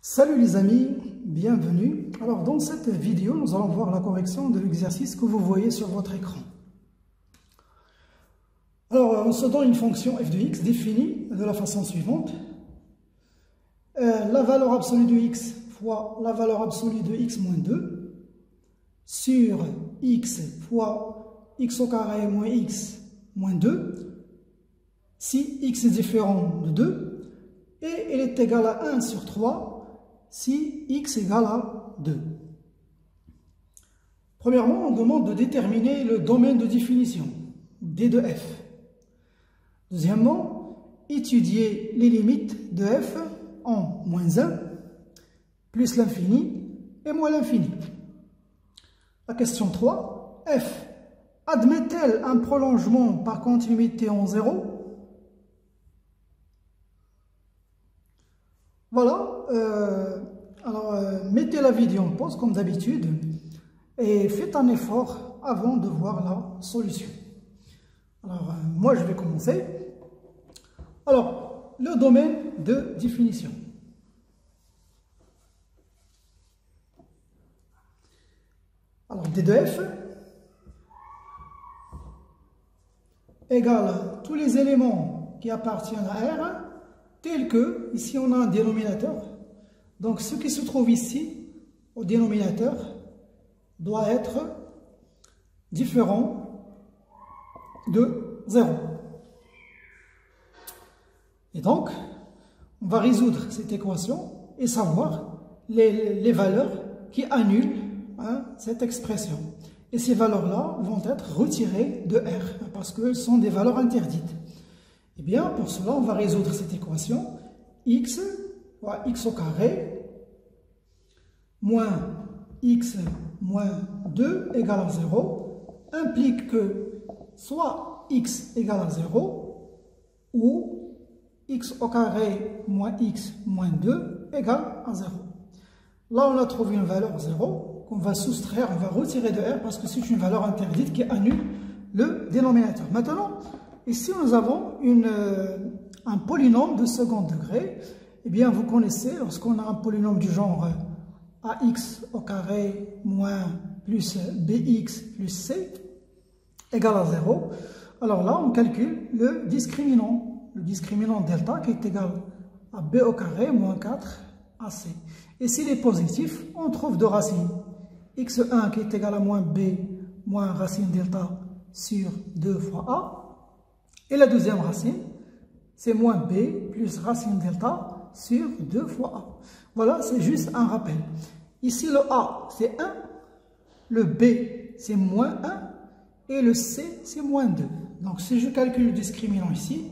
Salut les amis, bienvenue. Alors dans cette vidéo, nous allons voir la correction de l'exercice que vous voyez sur votre écran. Alors on se donne une fonction f de x définie de la façon suivante. La valeur absolue de x fois la valeur absolue de x moins 2 sur x fois x au carré moins x moins 2 si x est différent de 2 et elle est égale à 1 sur 3 si x égale à 2. Premièrement, on demande de déterminer le domaine de définition, d de f. Deuxièmement, étudier les limites de f en moins 1, plus l'infini et moins l'infini. La question 3, f admet-elle un prolongement par continuité en 0? Voilà, mettez la vidéo en pause comme d'habitude et faites un effort avant de voir la solution. Alors, moi je vais commencer. Alors, le domaine de définition. Alors, d de f égale tous les éléments qui appartiennent à R, tels que, ici on a un dénominateur, donc ce qui se trouve ici, au dénominateur, doit être différent de 0. Et donc, on va résoudre cette équation et savoir les valeurs qui annulent cette expression. Et ces valeurs-là vont être retirées de R, parce qu'elles sont des valeurs interdites. Eh bien, pour cela, on va résoudre cette équation. X fois x au carré moins x moins 2 égale à 0 implique que soit x égale à 0 ou x au carré moins x moins 2 égale à 0. Là, on a trouvé une valeur 0 qu'on va soustraire, on va retirer de R parce que c'est une valeur interdite qui annule le dénominateur. Maintenant, ici, nous avons un polynôme de second degré. Eh bien, vous connaissez, lorsqu'on a un polynôme du genre ax au carré moins plus bx plus c égale à 0. Alors là, on calcule le discriminant delta qui est égal à b au carré moins 4 ac. Et s'il est positif, on trouve deux racines. x1 qui est égal à moins b moins racine delta sur 2 fois a. Et la deuxième racine, c'est moins b plus racine delta sur 2 fois a. Voilà, c'est juste un rappel. Ici, le a, c'est 1, le b, c'est moins 1, et le c, c'est moins 2. Donc, si je calcule le discriminant ici,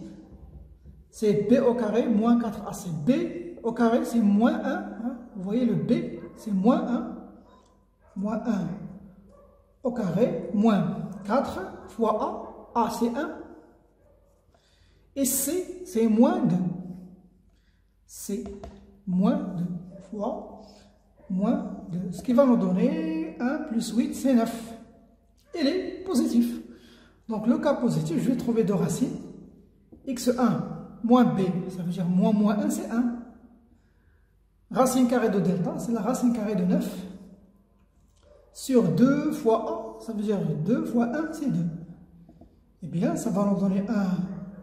c'est b au carré moins 4ac. b au carré, c'est moins 1. Vous voyez, le b, c'est moins 1. Moins 1 au carré, moins 4 fois a. a, c'est 1. Et C, c'est moins 2. C, moins 2 fois moins 2. Ce qui va nous donner 1 plus 8, c'est 9. Il est positif. Donc, le cas positif, je vais trouver deux racines. x1 moins b, ça veut dire moins 1, c'est 1. Racine carrée de delta, c'est la racine carrée de 9. Sur 2 fois a, ça veut dire 2 fois 1, c'est 2. Eh bien, ça va nous donner 1.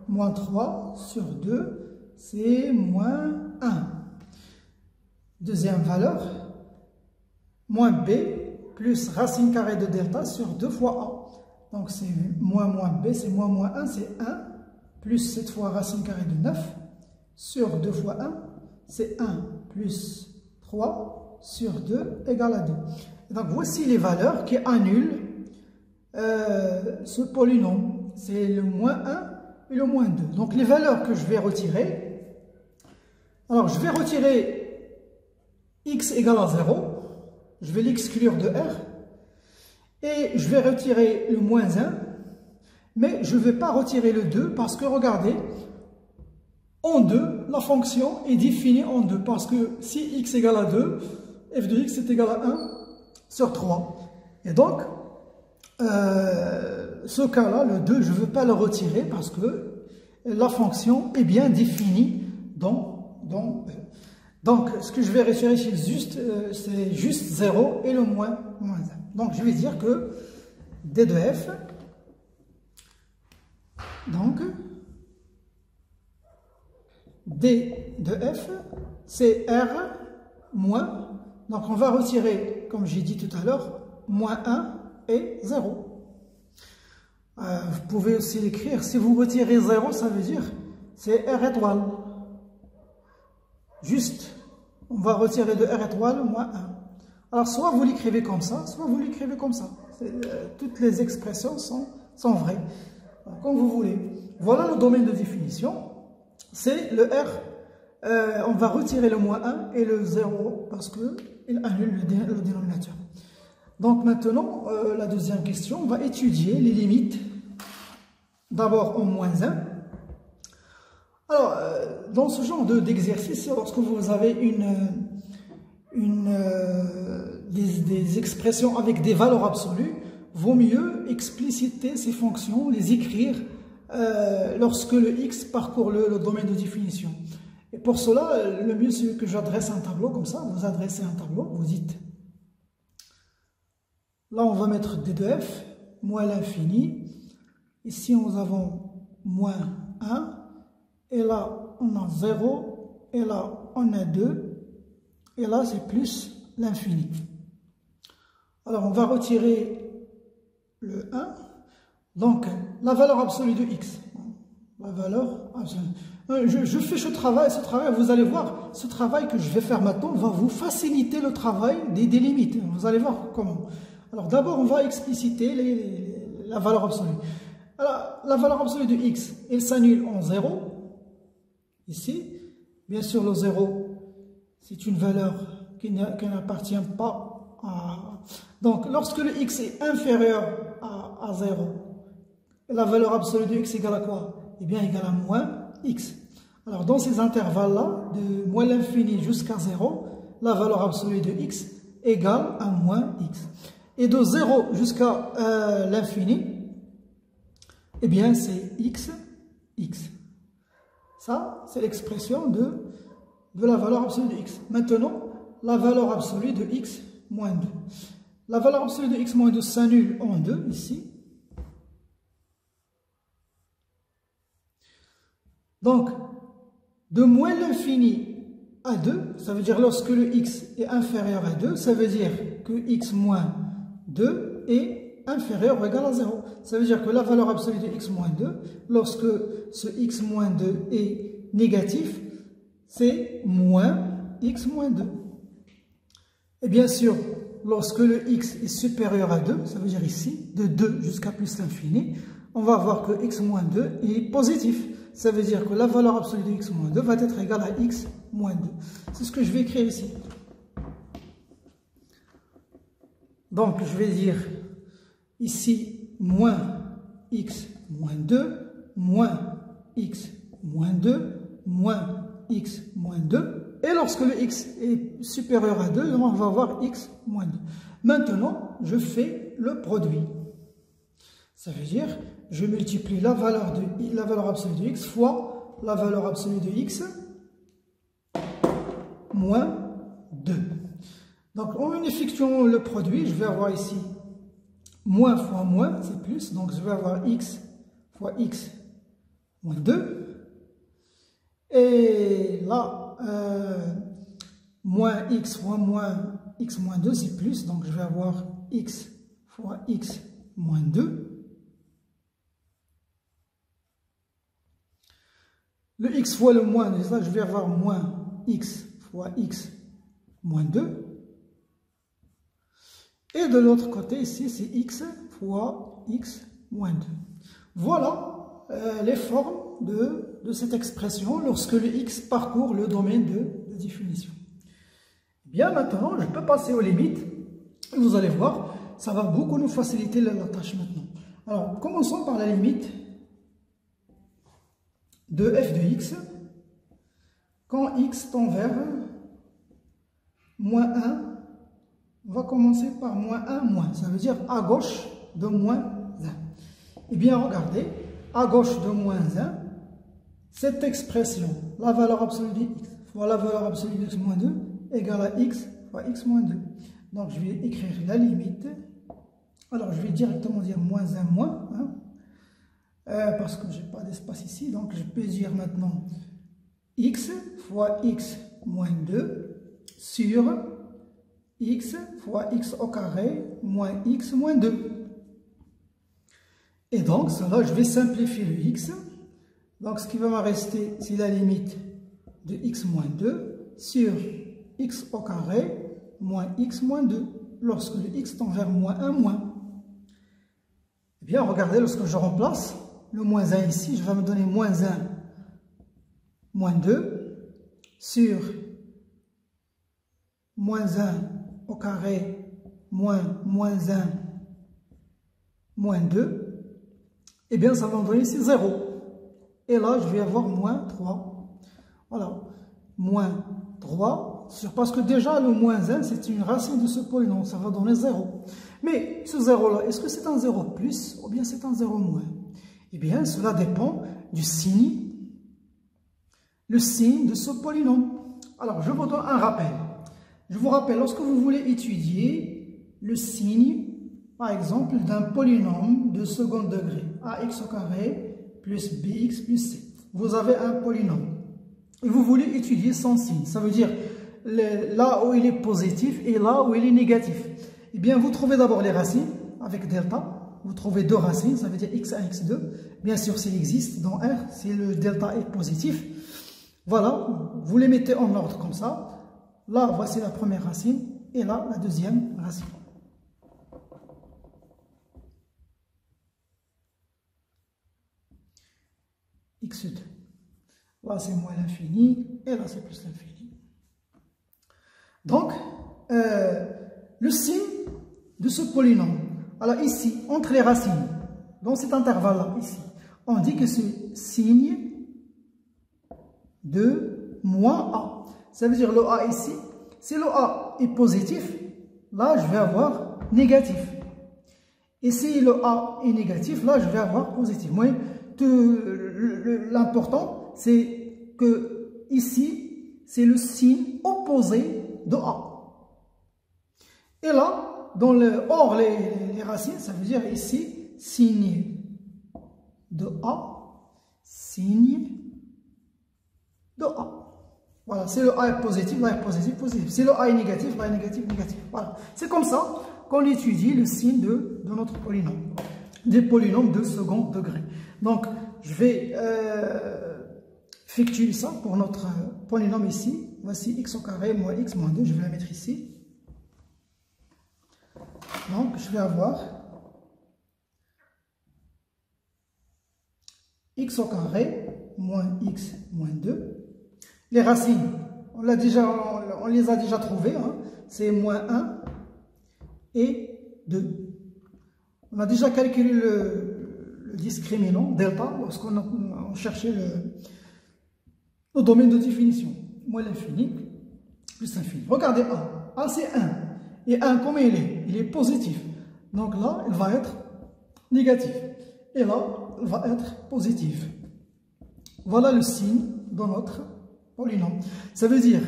Moins 3 sur 2, c'est moins 1. Deuxième valeur, moins b plus racine carrée de delta sur 2 fois a. Donc c'est moins b, c'est moins 1, c'est 1, plus cette fois racine carrée de 9 sur 2 fois 1, c'est 1 plus 3 sur 2 égale à 2. Et donc voici les valeurs qui annulent ce polynôme. C'est le moins 1 et le moins 2. Donc les valeurs que je vais retirer, alors je vais retirer x égale à 0, je vais l'exclure de R, et je vais retirer le moins 1, mais je ne vais pas retirer le 2 parce que regardez, en 2, la fonction est définie en 2, parce que si x égale à 2, f de x est égal à 1 sur 3. Et donc, ce cas-là, le 2, je ne veux pas le retirer parce que la fonction est bien définie dans Donc, ce que je vais retirer, c'est juste 0 et le moins 1. Donc, je vais dire que D de F, donc, D de F, c'est R moins, donc on va retirer, comme j'ai dit tout à l'heure, moins 1 et 0. Vous pouvez aussi l'écrire, si vous retirez 0, ça veut dire c'est R étoile. Juste, on va retirer de R étoile moins 1. Alors, soit vous l'écrivez comme ça, soit vous l'écrivez comme ça. Toutes les expressions sont vraies. Alors, comme vous voulez. Voilà le domaine de définition. C'est le R. On va retirer le moins 1 et le 0 parce qu'il annule le dénominateur. Donc, maintenant, la deuxième question, on va étudier les limites. D'abord en moins 1. Alors, dans ce genre d'exercice, lorsque vous avez des expressions avec des valeurs absolues, vaut mieux expliciter ces fonctions, les écrire lorsque le x parcourt le domaine de définition. Et pour cela, le mieux c'est que j'adresse un tableau, comme ça, vous adressez un tableau, vous dites, là on va mettre d de f, moins l'infini, ici nous avons moins 1, et là on a 0, et là on a 2, et là c'est plus l'infini. Alors on va retirer le 1, donc la valeur absolue de x, la valeur absolue. Je fais ce travail, vous allez voir, ce travail que je vais faire maintenant va vous faciliter le travail des limites, vous allez voir comment. Alors d'abord on va expliciter la valeur absolue. Alors, la valeur absolue de x, elle s'annule en 0, ici. Bien sûr, le 0, c'est une valeur qui n'appartient pas à... Donc, lorsque le x est inférieur à 0, la valeur absolue de x égale à quoi? Eh bien, égale à moins x. Alors, dans ces intervalles-là, de moins l'infini jusqu'à 0, la valeur absolue de x égale à moins x. Et de 0 jusqu'à l'infini, eh bien, c'est x. Ça, c'est l'expression de la valeur absolue de x. Maintenant, la valeur absolue de x moins 2. La valeur absolue de x moins 2 s'annule en 2, ici. Donc, de moins l'infini à 2, ça veut dire lorsque le x est inférieur à 2, ça veut dire que x moins 2 est inférieur ou égal à 0. Ça veut dire que la valeur absolue de x moins 2, lorsque ce x moins 2 est négatif, c'est moins x moins 2. Et bien sûr, lorsque le x est supérieur à 2, ça veut dire ici, de 2 jusqu'à plus l'infini, on va voir que x moins 2 est positif. Ça veut dire que la valeur absolue de x moins 2 va être égale à x moins 2. C'est ce que je vais écrire ici. Donc, je vais dire ici, moins x moins 2, moins x moins 2, moins x moins 2. Et lorsque le x est supérieur à 2, on va avoir x moins 2. Maintenant, je fais le produit. Ça veut dire, je multiplie la valeur absolue de x fois la valeur absolue de x moins 2. Donc, en effectuant le produit, je vais avoir ici moins fois moins, c'est plus. Donc, je vais avoir x fois x moins 2. Et là, moins x fois moins x moins 2, c'est plus. Donc, je vais avoir x fois x moins 2. Le x fois le moins, je vais avoir moins x fois x moins 2. Et de l'autre côté, ici, c'est x fois x moins 2. Voilà les formes de cette expression lorsque le x parcourt le domaine de définition. Bien, maintenant, je peux passer aux limites. Et vous allez voir, ça va beaucoup nous faciliter la tâche maintenant. Alors, commençons par la limite de f de x quand x tend vers moins 1. On va commencer par moins 1, moins. Ça veut dire à gauche de moins 1. Eh bien, regardez, à gauche de moins 1, cette expression, la valeur absolue de x fois la valeur absolue de x moins 2 égale à x fois x moins 2. Donc je vais écrire la limite. Alors je vais directement dire moins 1 moins 1. Parce que je n'ai pas d'espace ici. Donc je peux dire maintenant x fois x moins 2 sur x fois x au carré moins x moins 2. Et donc, cela, je vais simplifier le x. Donc, ce qui va me rester, c'est la limite de x moins 2 sur x au carré moins x moins 2, lorsque le x tend vers moins 1 moins. Eh bien, regardez, lorsque je remplace le moins 1 ici, je vais me donner moins 1 moins 2 sur moins 1 au carré moins 1 moins 2. Eh bien, ça va me donner ici 0. Et là, je vais avoir moins 3. Voilà. Moins 3, parce que déjà, le moins 1, c'est une racine de ce polynôme. Ça va donner 0. Mais ce 0-là, est-ce que c'est un 0 plus ou bien c'est un 0 moins? Eh bien, cela dépend du signe, le signe de ce polynôme. Alors, je vous donne un rappel. Je vous rappelle, lorsque vous voulez étudier le signe, par exemple, d'un polynôme de second degré, ax au carré plus bx plus c. Vous avez un polynôme et vous voulez étudier son signe. Ça veut dire là où il est positif et là où il est négatif. Eh bien, vous trouvez d'abord les racines avec delta. Vous trouvez deux racines, ça veut dire x1, x2. Bien sûr, s'il existe dans R, si le delta est positif. Voilà, vous les mettez en ordre comme ça. Là, voici la première racine et là, la deuxième racine. x2. Là, c'est moins l'infini, et là, c'est plus l'infini. Donc, le signe de ce polynôme. Alors ici, entre les racines, dans cet intervalle-là, ici, on dit que c'est signe de moins a. Ça veut dire le a ici, si le a est positif, là, je vais avoir négatif. Et si le a est négatif, là, je vais avoir positif. Moi, l'important, c'est que ici, c'est le signe opposé de A. Et là, hors les racines, ça veut dire ici, signe de A, signe de A. Voilà, si le A est positif, là est positif, positif. Si le A est négatif, là est négatif, négatif. Voilà, c'est comme ça qu'on étudie le signe de notre polynôme, des polynômes de second degré. Donc, je vais effectuer ça pour notre polynôme ici. Voici x au carré moins x moins 2. Je vais la mettre ici. Donc, je vais avoir x au carré moins x moins 2. Les racines, on les a déjà trouvées. Hein. C'est moins 1 et 2. On a déjà calculé le discriminant, delta, lorsqu'on cherchait le domaine de définition. Moins l'infini, plus l'infini. Regardez 1. 1, c'est 1. Et 1, comment il est? Il est positif. Donc là, il va être négatif. Et là, il va être positif. Voilà le signe de notre polynôme. Ça veut dire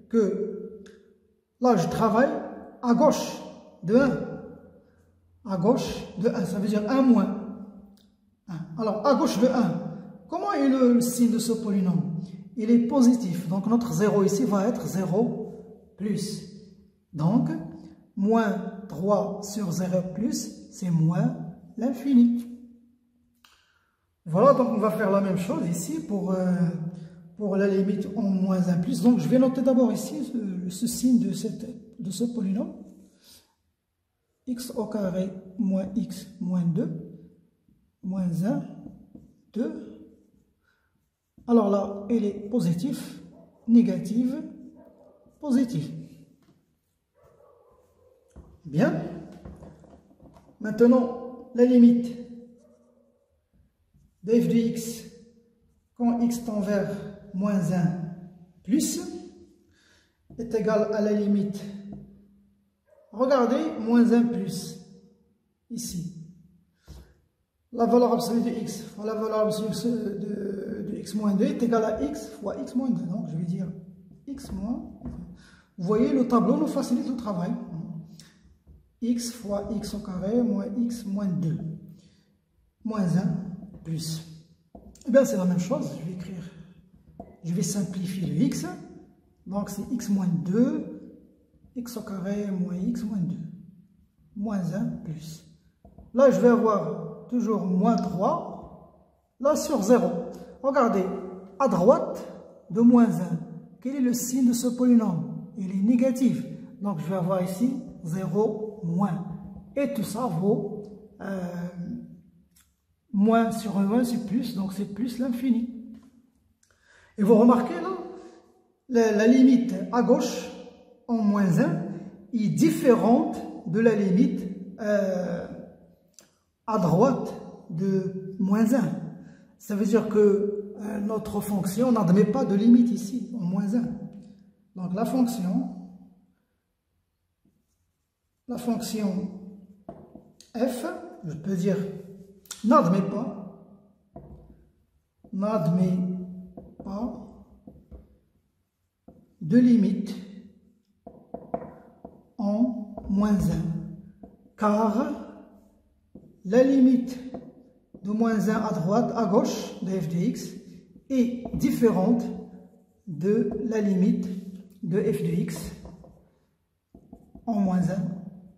que là, je travaille à gauche de 1. À gauche de 1, ça veut dire 1 moins 1. Alors, à gauche de 1, comment est le signe de ce polynôme? Il est positif. Donc, notre 0 ici va être 0 plus. Donc, moins 3 sur 0 plus, c'est moins l'infini. Voilà, donc on va faire la même chose ici pour la limite en moins 1 plus. Donc, je vais noter d'abord ici ce signe de ce polynôme. X au carré moins x moins 2, moins 1, 2. Alors là, il est positif, négatif, positif. Bien. Maintenant, la limite de f de x quand x tend vers moins 1 plus est égal à la limite. Regardez, moins 1 plus, ici. La valeur absolue de x fois la valeur absolue de x moins 2 est égale à x fois x moins 2. Donc, je vais dire x moins. Vous voyez, le tableau nous facilite le travail. X fois x au carré moins x moins 2. Moins 1 plus. Eh bien, c'est la même chose. Je vais écrire. Je vais simplifier le x. Donc, c'est x moins 2. X au carré moins x moins 2. Moins 1 plus. Là, je vais avoir toujours moins 3. Là, sur 0. Regardez, à droite de moins 1, quel est le signe de ce polynôme? Il est négatif. Donc, je vais avoir ici 0, moins. Et tout ça vaut moins sur 1, c'est plus. Donc, c'est plus l'infini. Et vous remarquez là, la limite à gauche, en moins 1, est différente de la limite à droite de moins 1. Ça veut dire que notre fonction n'admet pas de limite ici, en moins 1. Donc la fonction f, je peux dire, n'admet pas de limite en moins 1, car la limite de moins 1 à droite, à gauche de f de x est différente de la limite de f de x en moins 1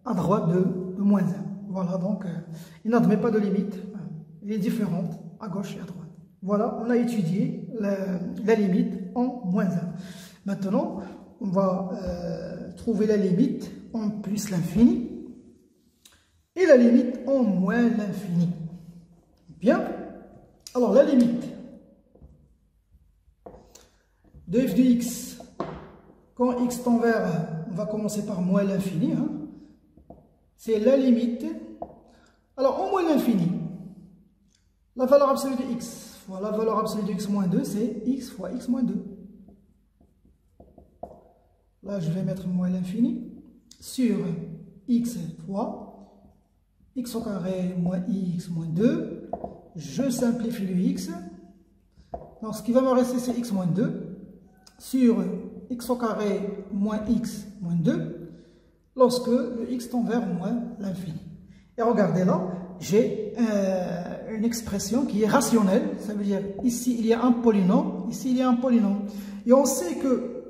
à droite de moins 1. Voilà, donc il n'admet pas de limite, il est différente à gauche et à droite. Voilà, on a étudié la limite en moins 1. Maintenant, on va trouver la limite en plus l'infini et la limite en moins l'infini. Bien, alors la limite de f de x, quand x tend vers, on va commencer par moins l'infini, hein, c'est la limite, alors en moins l'infini, la valeur absolue de x fois la valeur absolue de x moins 2, c'est x fois x moins 2. Là, je vais mettre moins l'infini sur x fois x au carré moins x moins 2. Je simplifie le x. Donc, ce qui va me rester, c'est x moins 2 sur x au carré moins x moins 2 lorsque le x tend vers moins l'infini. Et regardez là, j'ai une expression qui est rationnelle. Ça veut dire ici, il y a un polynôme. Ici, il y a un polynôme. Et on sait que,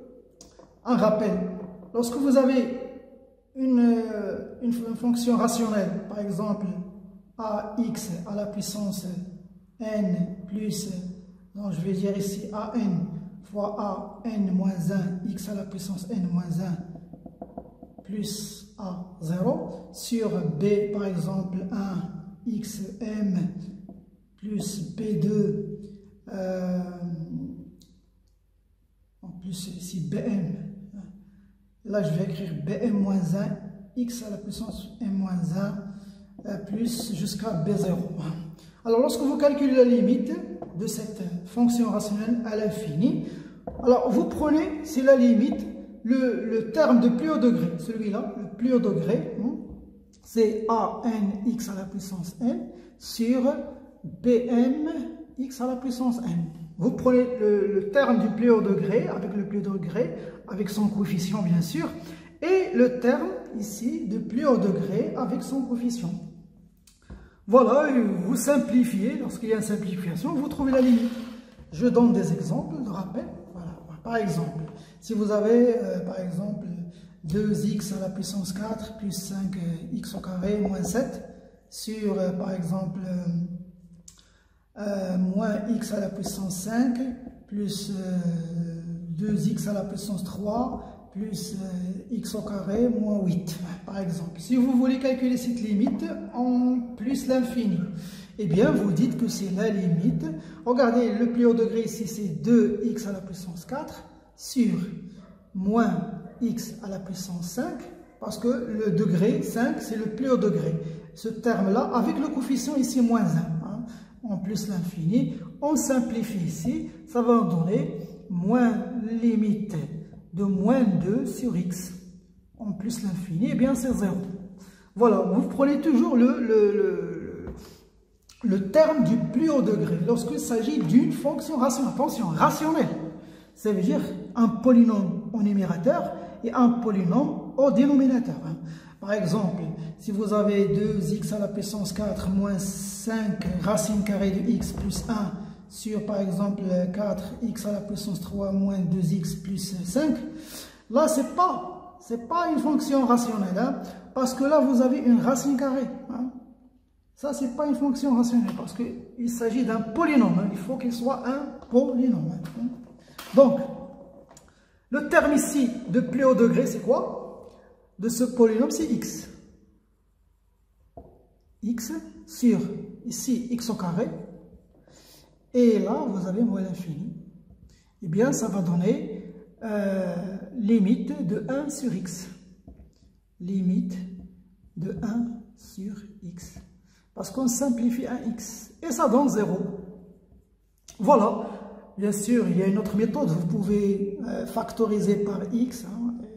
un rappel, lorsque vous avez une fonction rationnelle, par exemple ax à la puissance n plus, donc je vais dire ici an fois an moins 1 x à la puissance n moins 1 plus a0 sur b par exemple 1 xm plus b2 en plus ici bm. Là, je vais écrire bm moins 1, x à la puissance m moins 1, plus jusqu'à b0. Alors, lorsque vous calculez la limite de cette fonction rationnelle à l'infini, alors vous prenez, c'est la limite, le terme de plus haut degré, celui-là, le plus haut degré, c'est an x à la puissance n sur bm x à la puissance n. Vous prenez le terme du plus haut degré, avec le plus haut degré, avec son coefficient bien sûr, et le terme ici de plus haut degré avec son coefficient. Voilà, vous simplifiez, lorsqu'il y a une simplification, vous trouvez la limite. Je donne des exemples de rappel. Voilà. Par exemple, si vous avez par exemple 2x à la puissance 4 plus 5x au carré moins 7 sur par exemple moins x à la puissance 5 plus 2x à la puissance 3 plus x au carré moins 8 par exemple. Si vous voulez calculer cette limite en plus l'infini, eh bien vous dites que c'est la limite. Regardez, le plus haut degré ici c'est 2x à la puissance 4 sur moins x à la puissance 5 parce que le degré 5 c'est le plus haut degré. Ce terme là avec le coefficient ici moins 1. En plus l'infini, on simplifie ici, ça va donner moins limite de moins 2 sur x, en plus l'infini, et bien c'est 0. Voilà, vous prenez toujours le terme du plus haut degré, lorsqu'il s'agit d'une fonction rationnelle. Attention, rationnelle, ça veut dire un polynôme au numérateur et un polynôme au dénominateur. Par exemple, si vous avez 2x à la puissance 4 moins 5 racine carrée de x plus 1 sur, par exemple, 4x à la puissance 3 moins 2x plus 5, là, c'est pas une fonction rationnelle, parce que là, vous avez une racine carrée. Ça, c'est pas une fonction rationnelle, parce qu'il s'agit d'un polynôme. Il faut qu'il soit un polynôme. Donc, le terme ici de plus haut degré, c'est quoi? De ce polynôme, c'est x. X sur, ici, x au carré. Et là, vous avez moins l'infini. Eh bien, ça va donner limite de 1 sur x. Limite de 1 sur x. Parce qu'on simplifie un x. Et ça donne 0. Voilà. Bien sûr, il y a une autre méthode. Vous pouvez factoriser par x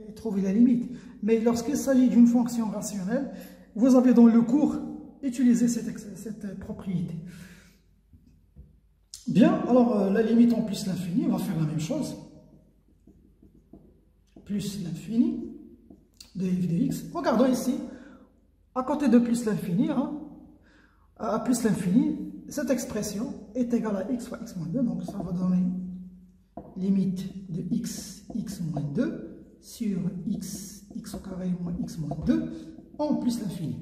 et trouver la limite. Mais lorsqu'il s'agit d'une fonction rationnelle, vous avez dans le cours utilisé cette propriété. Bien, alors la limite en plus l'infini, on va faire la même chose. Plus l'infini de f de x. Regardons ici, à côté de plus l'infini, à plus l'infini, cette expression est égale à x fois x moins 2. Donc ça va donner limite de x moins 2 sur x au carré moins x moins 2 en plus l'infini.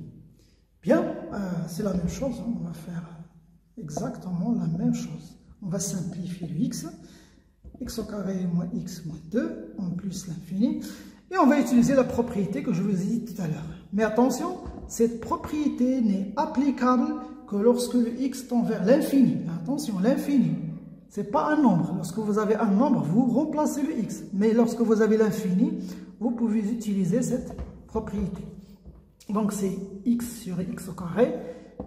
Bien, c'est la même chose, on va faire exactement la même chose. On va simplifier le x au carré moins x moins 2 en plus l'infini. Et on va utiliser la propriété que je vous ai dit tout à l'heure. Mais attention, cette propriété n'est applicable que lorsque le x tend vers l'infini. Attention, l'infini, ce n'est pas un nombre. Lorsque vous avez un nombre, vous remplacez le x. Mais lorsque vous avez l'infini, vous pouvez utiliser cette propriété. Donc c'est x sur x au carré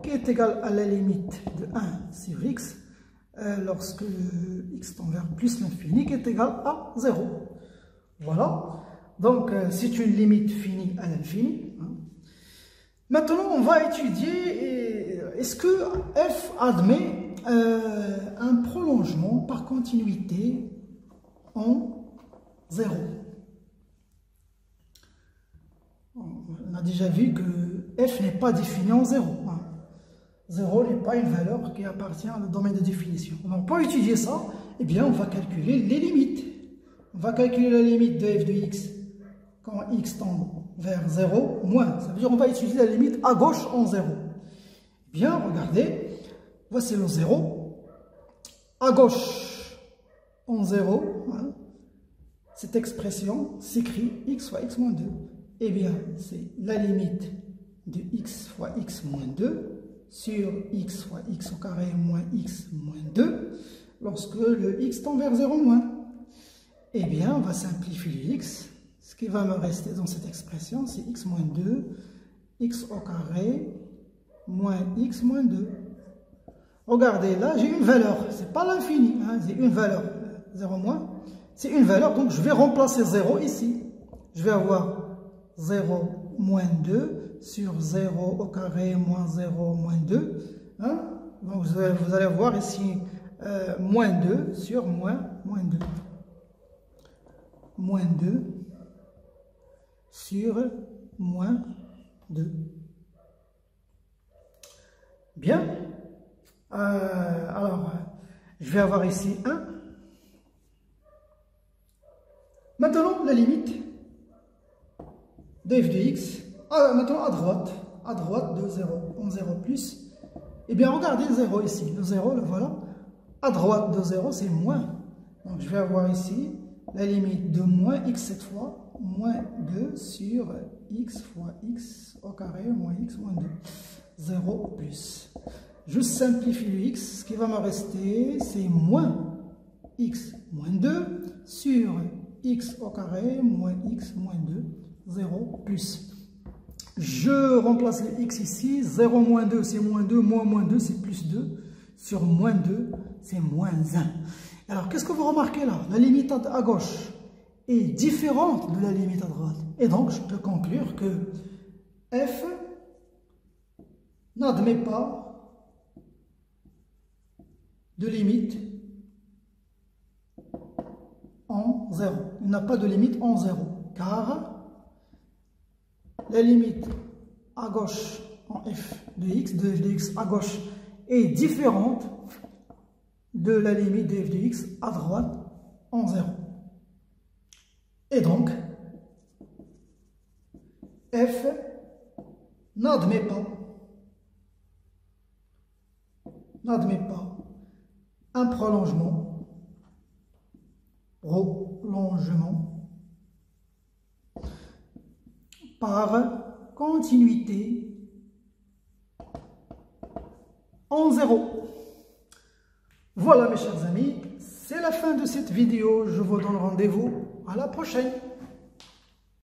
qui est égal à la limite de 1 sur x lorsque x tend vers plus l'infini qui est égal à 0. Voilà. Donc c'est une limite finie à l'infini. Maintenant, on va étudier est-ce que f admet un prolongement par continuité en 0. On a déjà vu que f n'est pas défini en 0. 0 n'est pas une valeur qui appartient au domaine de définition. Donc pour étudier ça, eh bien, on va calculer les limites. On va calculer la limite de f de x quand x tend vers 0 moins. Ça veut dire qu'on va étudier la limite à gauche en 0. Bien, regardez, voici le 0. À gauche en 0, cette expression s'écrit x fois x moins 2. Eh bien, c'est la limite de x fois x moins 2 sur x fois x au carré moins x moins 2 lorsque le x tend vers 0 moins. Eh bien, on va simplifier le x. Ce qui va me rester dans cette expression, c'est x moins 2, x au carré moins x moins 2. Regardez, là, j'ai une valeur. Ce n'est pas l'infini, c'est une valeur. 0 moins, c'est une valeur. Donc, je vais remplacer 0 ici. Je vais avoir 0 moins 2 sur 0 au carré moins 0 moins 2. Donc, vous allez voir ici moins 2 sur moins 2. Moins 2 sur moins 2. Bien. Alors, je vais avoir ici 1. Maintenant, la limite de f de x, maintenant à droite de 0, en 0 plus. Eh bien, regardez le 0 ici. Le 0, le voilà. À droite de 0, c'est moins. Donc, je vais avoir ici la limite de moins x cette fois, moins 2 sur x fois x au carré moins x moins 2. 0 plus. Je simplifie le x, ce qui va me rester, c'est moins x moins 2 sur x au carré moins x moins 2, 0 plus. Je remplace le x ici, 0 moins 2 c'est moins 2, moins 2 c'est plus 2, sur moins 2 c'est moins 1. Alors qu'est-ce que vous remarquez là? La limite à gauche est différente de la limite à droite. Et donc je peux conclure que f n'admet pas de limite en 0. Il n'a pas de limite en 0, car la limite à gauche en f de x à gauche est différente de la limite de f de x à droite en 0. Et donc, f n'admet pas un prolongement par continuité en 0. Voilà mes chers amis, c'est la fin de cette vidéo. Je vous donne rendez-vous à la prochaine.